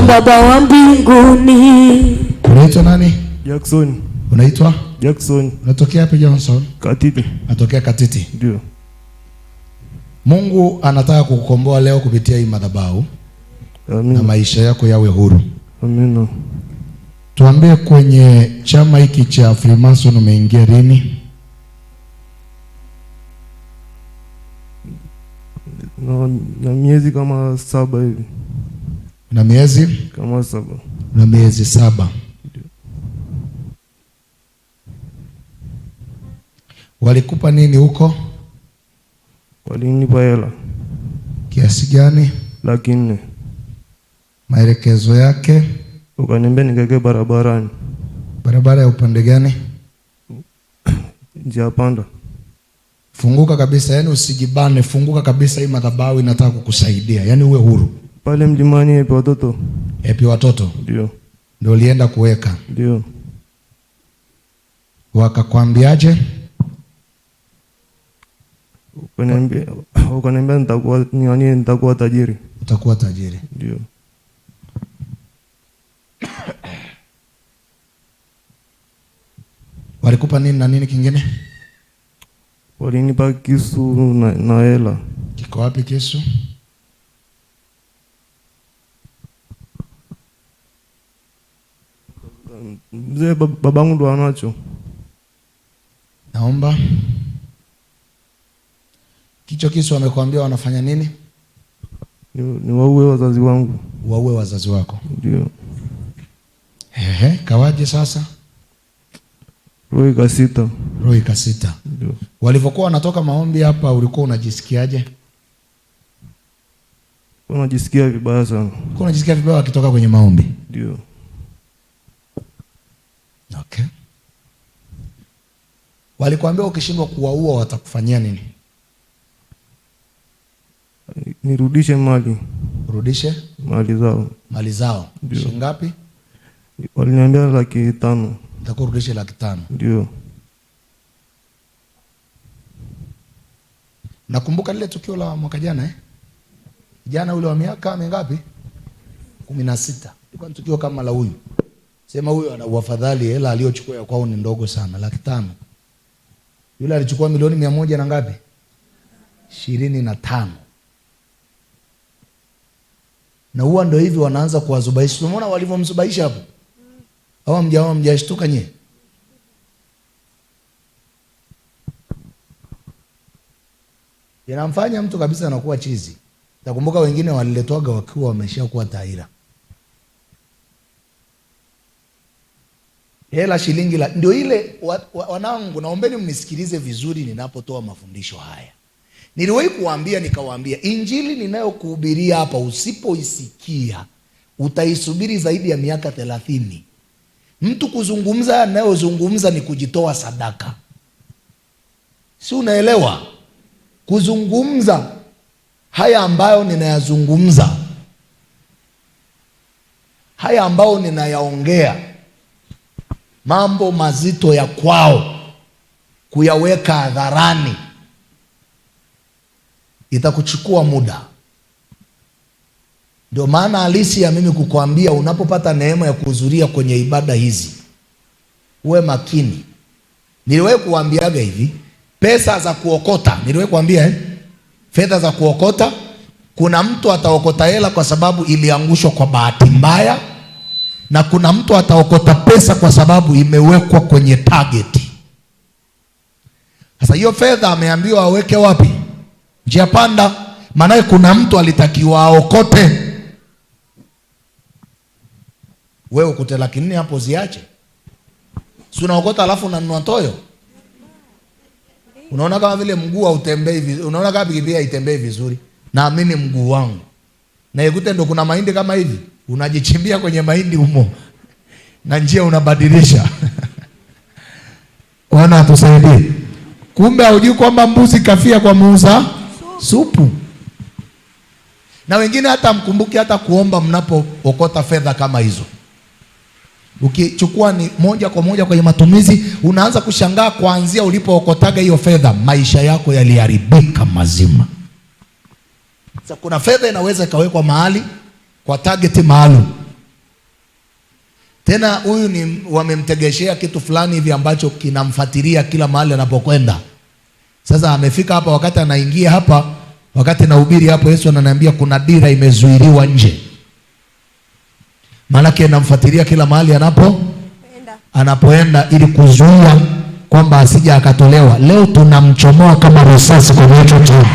Baba wa mbinguni. Unaitwa nani? Jackson. Unaitwa? Jackson. Unatokea hapa Johnson? Katiti. Natokea Katiti. Ndio. Mungu anataka kukukomboa leo kupitia hii madhabahu. Amen. Na maisha yako yawe huru. Amen. Tuambie, kwenye chama hiki cha Freemason umeingia lini? Na miezi kama 7 hivi. Na miezi? Kama 7. Na miezi 7. Walikupa nini huko? Walinipa hela. Kiasi gani? 400,000. Maelekezo yake? Ukaniambia nikakae barabarani. Barabara ya upande gani? Njia panda. Funguka kabisa, yani usijibane, funguka kabisa, hii madhabahu inataka kukusaidia, yani uwe huru. Pale mlimani epi watoto. Epi watoto? Ndio. Ndio ulienda kuweka? Ndio. Wakakwambiaje? Ukaniambia nitakuwa tajiri. Utakuwa tajiri. Ndio. Walikupa nini na nini kingine? Walinipa kisu na hela. Kiko wapi kisu? Mzee babangu ndo anacho. Naomba. Kicho kisu wamekwambia wanafanya nini? Ni waue wazazi wangu. Waue wazazi wako? Ndio. Kawaje sasa? Roho ikasita. Roho ikasita. Ndio. Walivyokuwa wanatoka maombi hapa ulikuwa unajisikiaje? Unajisikia vibaya sana. Ulikuwa unajisikia vibaya wakitoka kwenye maombi? Ndio. Okay. Walikwambia ukishindwa kuwaua watakufanyia nini? Nirudishe mali. Urudishe mali zao. Mali zao. Shilingi ngapi? Waliniambia 500,000. Nitakurudisha 500,000. Ndio. Nakumbuka lile tukio la mwaka jana Jana ule wa miaka mingapi? 16. Ilikuwa tukio kama la huyu. Sema huyu ana uafadhali, hela aliyochukua ya kwao ni ndogo sana, 500,000. Yule alichukua milioni 100 na ngapi? 25. Na huwa ndio hivi wanaanza kuwazubaisha. Unaona walivyomzubaisha hapo? Hawa mjashtuka nyie? Inamfanya mtu kabisa anakuwa chizi. Nakumbuka wengine waliletwaga wakiwa wameshakuwa taira. Hela shilingi ndio ile wanangu, naombeni mnisikilize vizuri ninapotoa mafundisho haya. Niliwahi kuambia nikawaambia, injili ninayokuhubiria hapa usipoisikia utaisubiri zaidi ya miaka 30. Mtu kuzungumza anayozungumza ni kujitoa sadaka. Si unaelewa? Kuzungumza haya ambayo ninayazungumza, haya ambayo ninayaongea, mambo mazito ya kwao kuyaweka hadharani, itakuchukua muda. Ndio maana halisi ya mimi kukuambia unapopata neema ya kuhudhuria kwenye ibada hizi uwe makini. Niliwahi kuambiaga hivi, pesa za kuokota, niliwahi kuambia fedha za kuokota, kuna mtu ataokota hela kwa sababu iliangushwa kwa bahati mbaya, na kuna mtu ataokota pesa kwa sababu imewekwa kwenye target. Sasa hiyo fedha ameambiwa aweke wapi? Njia panda. Maana kuna mtu alitakiwa aokote. Wewe ukote 400,000 hapo ziache. Si unaokota alafu unanunua toyo? Unaona kama vile mguu hautembei vizuri. Unaona kama pikipiki haitembei vizuri. Naamini mguu wangu. Na ikute ndo kuna mahindi kama hivi. Unajichimbia kwenye mahindi humo. Na njia unabadilisha. Wana atusaidie. Kumbe hujui kwamba mbuzi kafia kwa muuza supu. Na wengine hata mkumbuki hata kuomba mnapookota fedha kama hizo. Ukichukua ni moja kwa moja kwenye matumizi, unaanza kushangaa kuanzia ulipookotaga hiyo fedha, maisha yako yaliharibika mazima. Sasa kuna fedha inaweza ikawekwa mahali kwa target maalum. Tena huyu ni wamemtegeshea kitu fulani hivi ambacho kinamfuatilia kila mahali anapokwenda. Sasa amefika hapa, wakati anaingia hapa, wakati nahubiri hapo, Yesu ananiambia kuna dira imezuiliwa nje. Malaki anamfuatilia kila mahali anapoenda ili kuzuia kwamba asije akatolewa. Leo tunamchomoa kama risasi kwenye hicho chombo.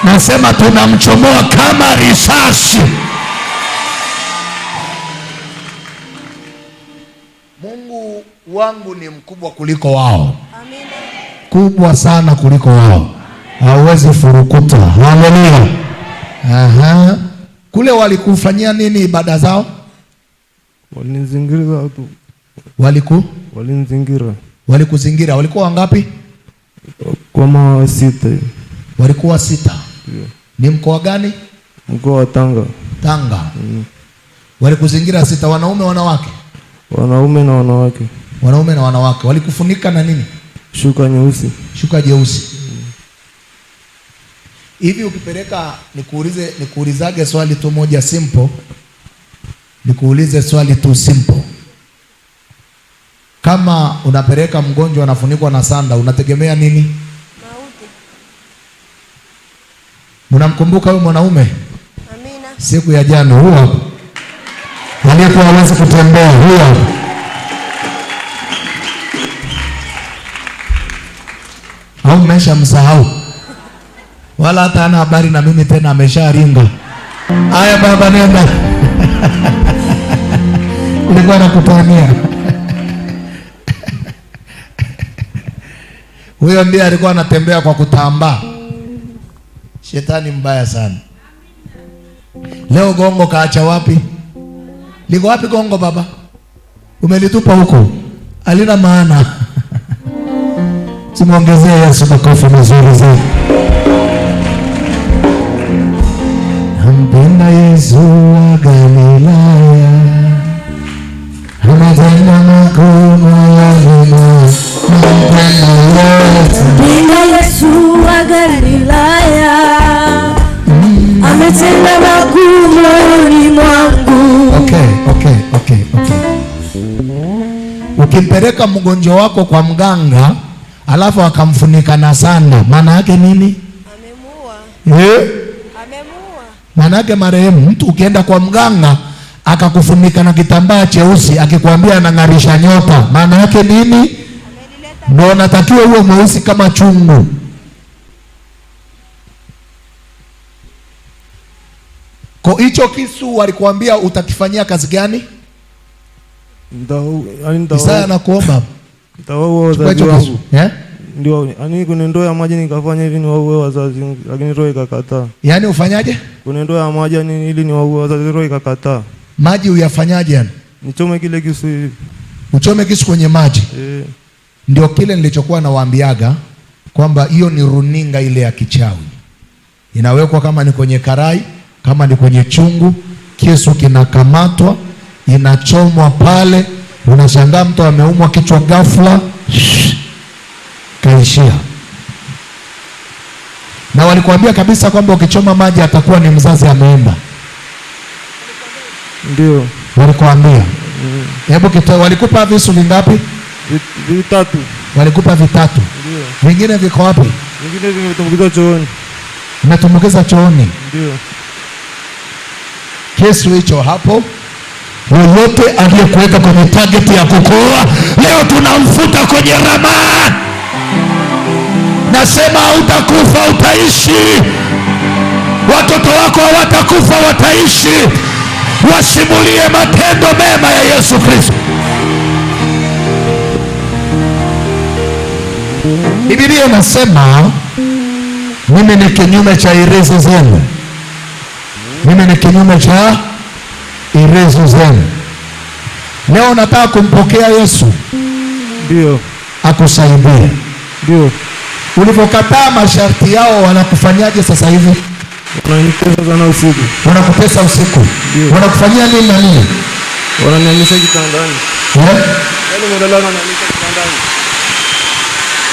Nasema tunamchomoa kama risasi. Mungu wangu ni mkubwa kuliko wao. Amina. Kubwa sana kuliko wao. Hawezi furukuta. Haleluya. Aha. Kule walikufanyia nini ibada zao? Walinizingira tu. Walinizingira. Walikuzingira. Walikuwa wangapi? Kama 6. Walikuwa 6. Yeah. Ni mkoa gani? Mkoa wa Tanga. Tanga. Walikuzingira 6, wanaume wanawake? Wanaume na wanawake. Wanaume na wanawake. Walikufunika na nini? Shuka nyeusi. Shuka jeusi. Hivi ukipeleka, nikuulizage swali tu moja simple. Nikuulize swali tu simple. Kama unapeleka mgonjwa anafunikwa na sanda, unategemea nini? Mauti. Mnamkumbuka huyo mwanaume? Amina. Siku ya jana huyo hapo. Aliyekuwa hawezi kutembea huyo hapo. Au mmeshamsahau? Wala hata hana habari na mimi tena, amesharinga. Haya baba, nenda. Nilikuwa nakutania. Huyo ndiye alikuwa anatembea kwa kutambaa. Shetani mbaya sana. Leo gongo kaacha wapi? Liko wapi gongo baba? Umelitupa huko. Halina maana. Simuongezee Yesu makofi mazuri zaidi. Nampenda Yesu wa Galilaya, ametenda makuu yalimo. Nampenda Yesu wa Galilaya, ametenda makuu moyoni mwangu. Okay. Ukimpeleka mgonjwa wako kwa mganga alafu akamfunika na sanda, maana yake nini? Amemuua. Maana yake marehemu. Mtu ukienda kwa mganga akakufunika na kitambaa cheusi akikwambia anang'arisha nyota, maana yake nini? Ndio natakiwa uwe mweusi kama chungu. Kwa hicho kisu walikwambia utakifanyia kazi gani? Isaya anakuomba nitawaua wazazi wangu. Ndio, kwenye ndoo ya maji nikafanya hivi niwaue wazazi, lakini roho ikakataa. Yaani ufanyaje? Kwenye ndoo ya maji ili niwaue wazazi, roho ikakataa. Maji uyafanyaje yani? Nichome kile kisu hivi. Uchome kisu kwenye maji? Ndio kile nilichokuwa nawaambiaga kwamba hiyo ni runinga ile ya kichawi. Inawekwa kama ni kwenye karai, kama ni kwenye chungu, kisu kinakamatwa, inachomwa pale, unashangaa mtu ameumwa kichwa ghafla, kaishia. Na walikuambia kabisa kwamba ukichoma maji atakuwa ni mzazi ameenda. Ndio. Walikuambia. Hebu kitoa, walikupa visu vingapi? 3. Walikupa 3. Ndio. Vingine viko wapi? Vingine vimetumbukiza chooni. Umetumbukiza chooni? Ndio. Kisu hicho hapo. Yoyote aliyekuweka kwenye target ya kukoa, leo tunamfuta kwenye ramani. Nasema hautakufa, utaishi. Watoto wako hawatakufa, wataishi. Wasimulie matendo mema ya Yesu Kristo. Biblia inasema mimi ni kinyume cha irizi zenu. Mimi ni kinyume cha irizi zenu. Leo nataka kumpokea Yesu. Ndio. Akusaidie. Ndio. Ulipokataa masharti yao wanakufanyaje sasa hivi? Wananitesa sana usiku. Wanakutesa usiku. Ndio. Wanakufanyia nini na nini? Wananiamisha kitandani. Yaani mbona wananiamisha kitandani?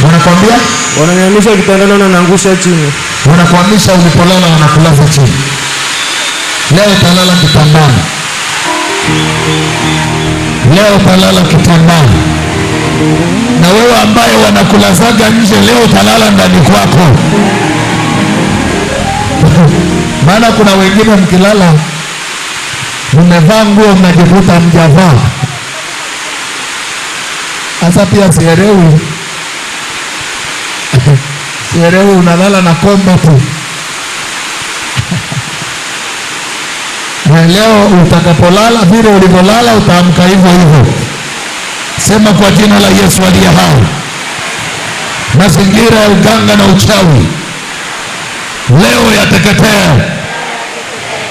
Wanakwambia? Wananiamisha kitandani na naangusha chini. Wanakuhamisha ulipolala, wanakulaza chini. Leo utalala kitandani. leo utalala kitandani. Na wewe ambaye wanakulazaga nje, leo utalala ndani kwako. Maana kuna wengine mkilala mmevaa nguo mnajikuta mjavaa. Sasa pia sielewi unalala na kombo tu. Na leo utakapolala vile ulivyolala utaamka hivyo hivyo. Sema kwa jina la Yesu aliye hai. Mazingira ya uganga na uchawi leo yateketea.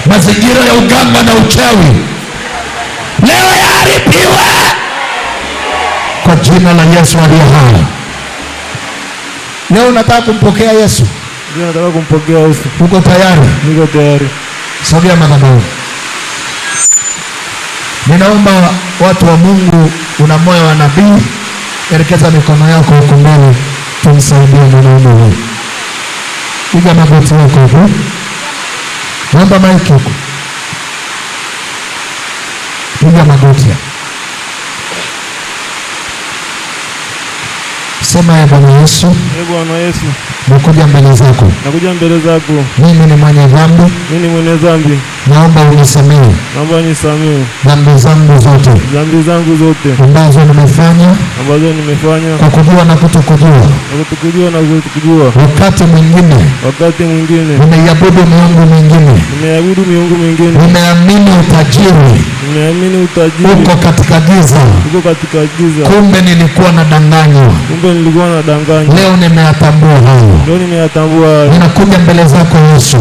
Mazingira ya uganga na uchawi leo yaharibiwe kwa jina la Yesu aliye hai. Leo unataka kumpokea Yesu? Ndio, nataka kumpokea Yesu. Uko tayari? Niko tayari. Sogea madhabahu. Ninaomba watu wa Mungu, una moyo wa nabii, elekeza mikono yako huko mbele, tumsaidie mwanaume huyu. Piga magoti yako huko. Naomba maiki huko. Piga magoti. Sema ya Bwana Yesu. Bwana Yesu, nakuja mbele zako. Nakuja mbele zako. Mimi ni mwenye dhambi. Mimi ni mwenye dhambi. Naomba unisamehe. Naomba unisamehe dhambi zangu zote. Dhambi zangu zote ambazo nimefanya. Kwa kujua na kutokujua. Wakati mwingine. Nimeiabudu miungu mingine. Nimeamini utajiri. Uko katika giza. Kumbe nilikuwa nadanganywa. Leo nimeyatambua hayo. Ninakuja mbele zako Yesu.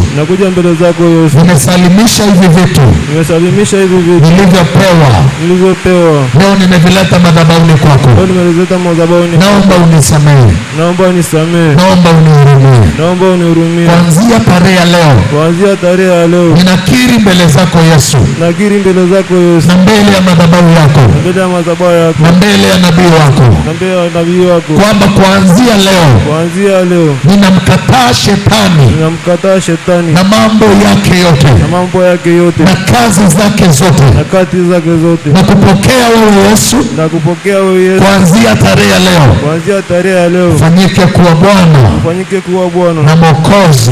Nimesalimisha hivi vitu nilivyopewa. Leo nimevileta madhabahuni kwako. Naomba unisamehe. Naomba unihurumie. Kuanzia tarehe ya leo ninakiri mbele zako Yesu. Na mbele ya madhabahu yako. Na mbele ya nabii wako. Kwamba kuanzia leo ninamkataa shetani na mambo yake yote na kazi zake zote na kupokea wewe Yesu kuanzia tarehe ya leo fanyike kuwa Bwana na Mwokozi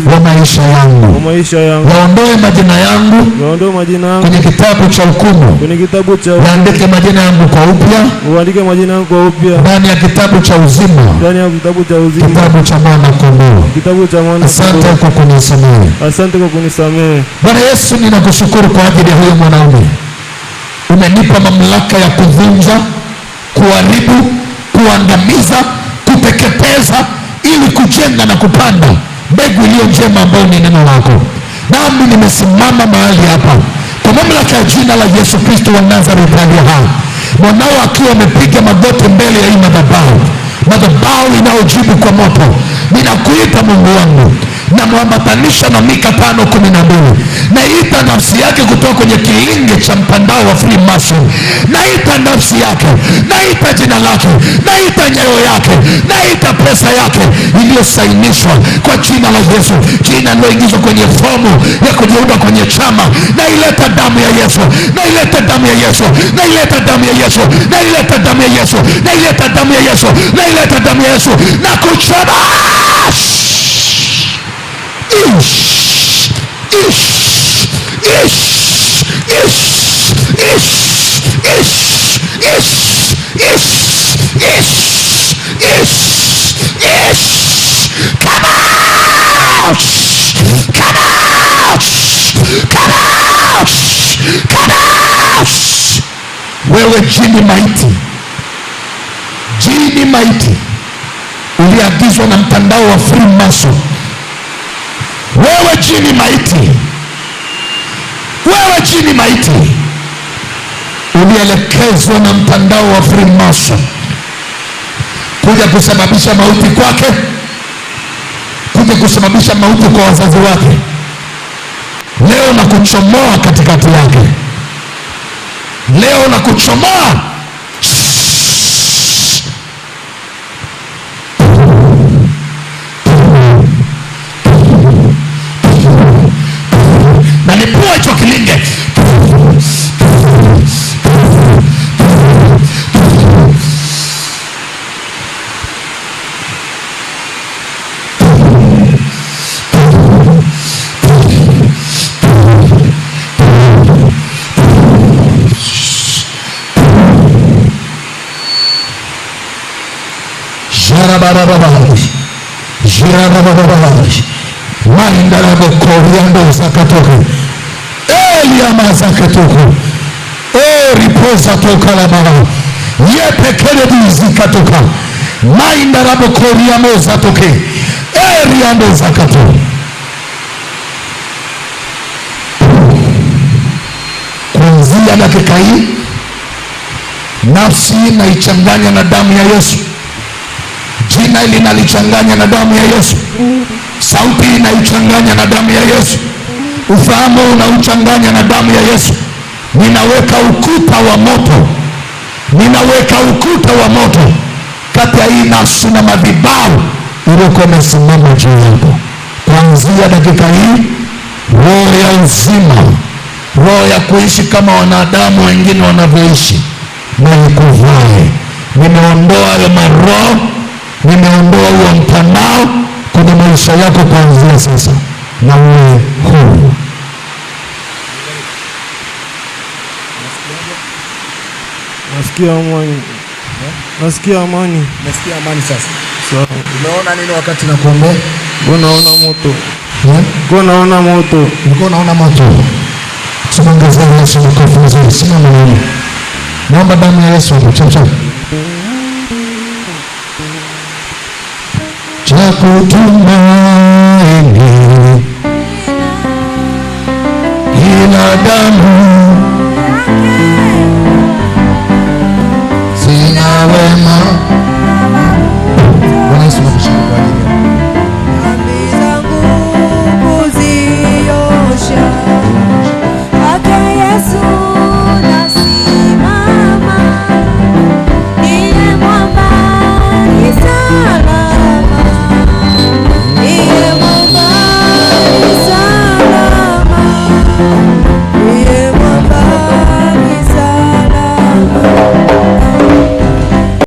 wa maisha yangu. Yaondoe majina yangu kwenye kitabu cha hukumu. Yaandike majina yangu kwa upya ndani ya kitabu cha uzima, kitabu cha mwana kondoo. Asante kwa kunisamehe. Bwana Yesu, ninakushukuru kwa ajili ya huyo mwanaume. Umenipa mamlaka ya kuvunja, kuharibu, kuangamiza, kuteketeza ili kujenga na kupanda mbegu iliyo njema ambayo ni neno lako. Nami nimesimama mahali hapa kwa mamlaka ya jina la Yesu Kristo wa Nazareti aliye hai. Mwanao akiwa amepiga magoti mbele ya hii madhabahu inayojibu kwa moto. Ninakuita Mungu wangu, na muambatanisha na Mika 5:12. Naita nafsi yake kutoka kwenye kilinge cha mpandao wa Freemason. Naita nafsi yake, naita jina lake, naita nyayo yake, naita pesa yake iliyosainishwa kwa jina la Yesu, jina liloingizwa kwenye fomu ya kujiunga kwenye chama. Naileta damu ya Yesu, naileta damu ya Yesu, naileta damu ya Yesu, naileta damu ya Yesu, naileta damu ya Yesu, naileta damu ya Yesu na kuchoma. Wewe jini maiti uliagizwa na mtandao wa Freemason. Wewe jini maiti ulielekezwa na mtandao wa Freemason kuja kusababisha mauti kwake, kuja kusababisha mauti kwa wazazi wake. Leo na kuchomoa katikati yake. Leo na kuchomoa. Na nipua hicho kilinge. Mandarabokoviando zakatoko. Eliamazakatoko. Riposa toka la baba. Yepekele dizikatoka. Mandarabokoviamo zatoke. Eriando zakato. Kuanzia dakika hii nafsi inaichanganya na damu ya Yesu. Jina linalichanganya na damu ya Yesu. Sauti inaichanganya na damu ya Yesu. Ufahamu unauchanganya na damu ya Yesu. Ninaweka ukuta wa moto. Ninaweka ukuta wa moto kati ya hii nafsi na madhabahu iliyokuwa imesimama juu yako. Kuanzia dakika hii, roho ya uzima, roho ya kuishi kama wanadamu wengine wanavyoishi, na ikuvae. Nimeondoa hayo maroho, nimeondoa huo mtandao kwenye maisha yako kuanzia sasa, na uwe huru. Nasikia amani. Nasikia amani. Nasikia amani sasa. Sawa. Umeona nini wakati nakuombea? Unaona moto. Unaona moto. Unaona moto. Simangazia Yesu makofi mazuri. Simama wewe. Naomba damu ya Yesu hapo chap chap. Cha kutumaini ila damu